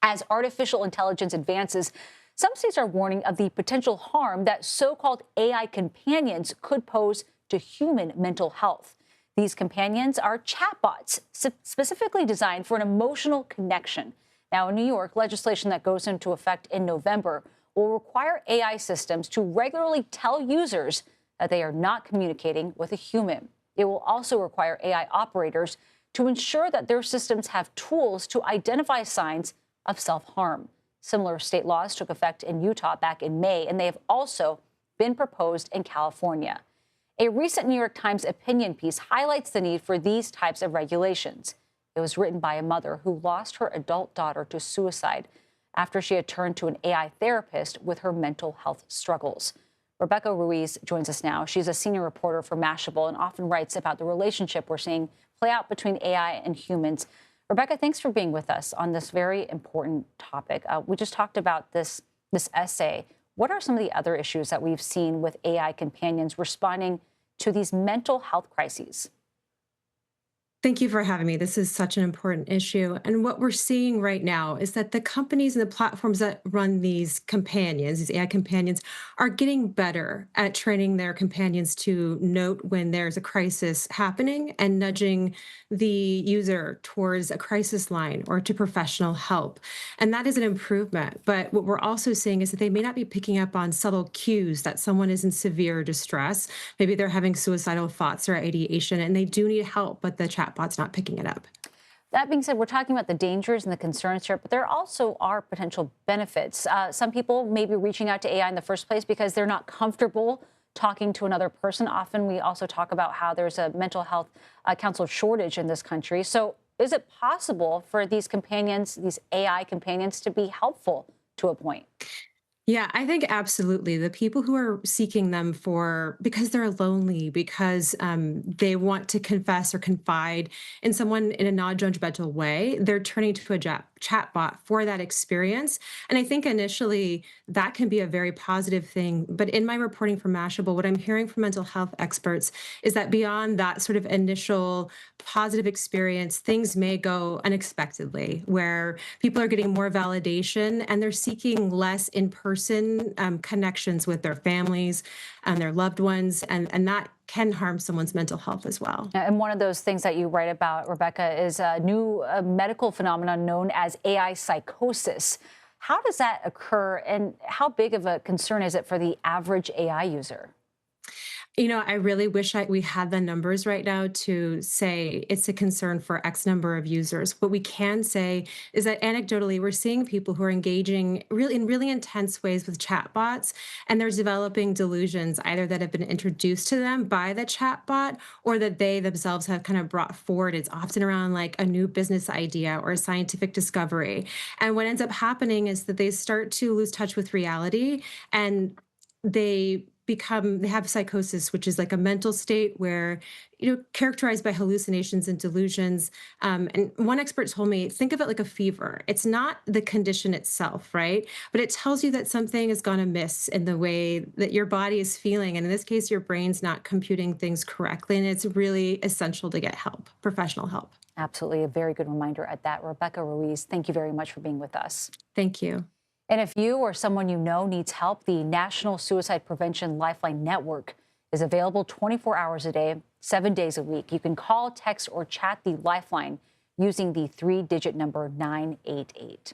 As artificial intelligence advances, some states are warning of the potential harm that so-called AI companions could pose to human mental health. These companions are chatbots, specifically designed for an emotional connection. Now, in New York, legislation that goes into effect in November will require AI systems to regularly tell users that they are not communicating with a human. It will also require AI operators to ensure that their systems have tools to identify signs of self-harm. Similar state laws took effect in Utah back in May, and they have also been proposed in California. A recent New York Times opinion piece highlights the need for these types of regulations. It was written by a mother who lost her adult daughter to suicide after she had turned to an AI therapist with her mental health struggles. Rebecca Ruiz joins us now. She's a senior reporter for Mashable and often writes about the relationship we're seeing play out between AI and humans. Rebecca, thanks for being with us on this very important topic. We just talked about this essay. What are some of the other issues that we've seen with AI companions responding to these mental health crises? Thank you for having me. This is such an important issue. And what we're seeing right now is that the companies and the platforms that run these companions, these AI companions, are getting better at training their companions to note when there's a crisis happening and nudging the user towards a crisis line or to professional help. And that is an improvement. But what we're also seeing is that they may not be picking up on subtle cues that someone is in severe distress. Maybe they're having suicidal thoughts or ideation, and they do need help, but the chatbot's not picking it up. That being said, we're talking about the dangers and the concerns here, but there also are potential benefits. Some people may be reaching out to AI in the first place because they're not comfortable talking to another person. Often we also talk about how there's a mental health counselor shortage in this country. So is it possible for these companions, these AI companions, to be helpful to a point? Yeah, I think absolutely. The people who are seeking them for because they're lonely, because they want to confess or confide in someone in a non-judgmental way, they're turning to a chatbot for that experience. And I think initially that can be a very positive thing. But in my reporting for Mashable, what I'm hearing from mental health experts is that beyond that sort of initial positive experience, things may go unexpectedly, where people are getting more validation and they're seeking less in-person connections with their families and their loved ones, and that can harm someone's mental health as well. And one of those things that you write about, Rebecca, is a new medical phenomenon known as AI psychosis. How does that occur, and how big of a concern is it for the average AI user? I really wish we had the numbers right now to say it's a concern for X number of users. What we can say is that anecdotally, we're seeing people who are engaging really in really intense ways with chatbots, and they're developing delusions either that have been introduced to them by the chatbot or that they themselves have kind of brought forward. It's often around like a new business idea or a scientific discovery. And what ends up happening is that they start to lose touch with reality, and they have psychosis, which is like a mental state where, characterized by hallucinations and delusions. And one expert told me, think of it like a fever. It's not the condition itself, right? But it tells you that something has gone amiss in the way that your body is feeling. And in this case, your brain's not computing things correctly. And it's really essential to get help, professional help. Absolutely. A very good reminder at that. Rebecca Ruiz, thank you very much for being with us. Thank you. And if you or someone you know needs help, the National Suicide Prevention Lifeline Network is available 24 hours a day, 7 days a week. You can call, text, or chat the Lifeline using the 3-digit number 988.